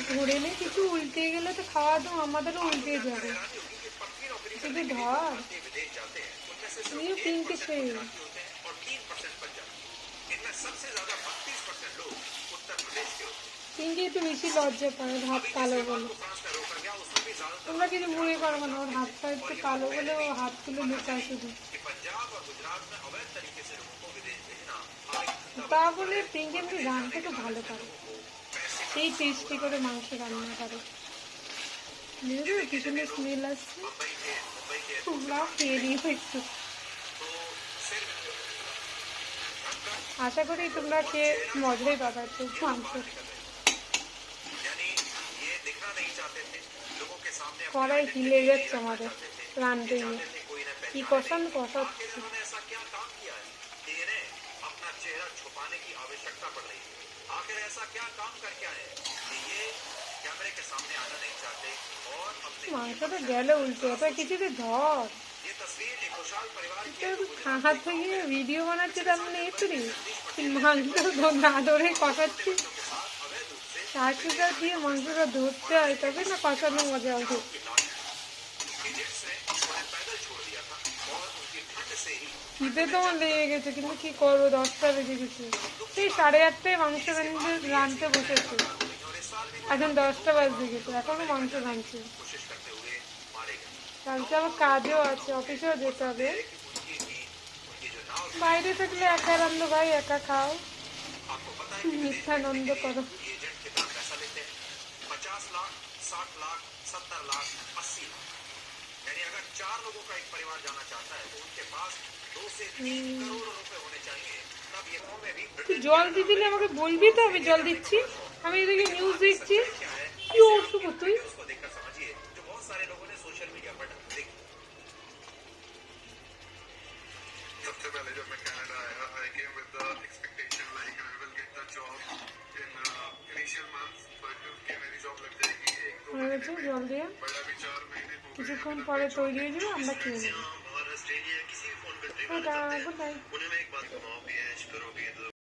ধরে নে, কিছু উল্টে গেলে তো খাওয়া তো আমাদেরও উল্টে যাবে। শুধু ধর পিঙ্কে ছুঁয়ে পিঙ্কি একটু বেশি লজ্জা পায় হাত কালো বলে। তোমরা কিছু মনে করবো না, ওর হাতটা একটু কালো বলে ও হাত তুলে লুকায় শুধু। তা বলে পিঙ্কি এমনি রান্নাটা একটু ভালো পারে, সেই টেস্টি করে মাংস রান্না করে। বুঝলি পিছনে স্মেল আসছে, তোমরাও খেয়ে নিও একটু। আশা করি তোমরা খেয়ে মজাই পাবে একটু মাংস। কড়াই হিলে যাচ্ছে আমাদের রানতে গিয়ে, কি কষান কষাচ্ছে। মাংসটা গেলে উল্টে ওটা কিছুতে ধর খাওয়া থেকে ভিডিও বানাচ্ছে, তার মানে এতরি মাংস না ধরে কষাচ্ছি। শাশুটা দিয়ে মাংসটা ধরতে হয়, তবে না কষানো মজা হবে। খিদে তোমার লেগে গেছে, কিন্তু কি করবো, 10টা বেজে গেছে। সেই 8:30টায় মাংস রাঁধতে বসেছে, এখন 10টা বাজে গেছে, এখনো মাংস রাঁধছে। কালকে আবার কাজও আছে, অফিসেও যেতে হবে। বাইরে থাকলে একা রান্নো ভাই, একা খাও, মিথ্যানন্দ করো। তুই জল দিয়ে দিলে আমাকে বলবি তো, আমি জল দিচ্ছি। আমি এদিকে নিউজ দেখছি, কি অসুখ তুই। सबसे पहले जब मैं कनाडा आया, I came with the expectation like I will get the job in initial months, but कि मेरी job लग जाएगी 1-2 महीने में, जल्दी बट अभी 4 महीने हो गए। কিছুক্ষণ পরে তৈরি হয়ে যাবে, আমরা খেয়ে নেব। Tata, good night.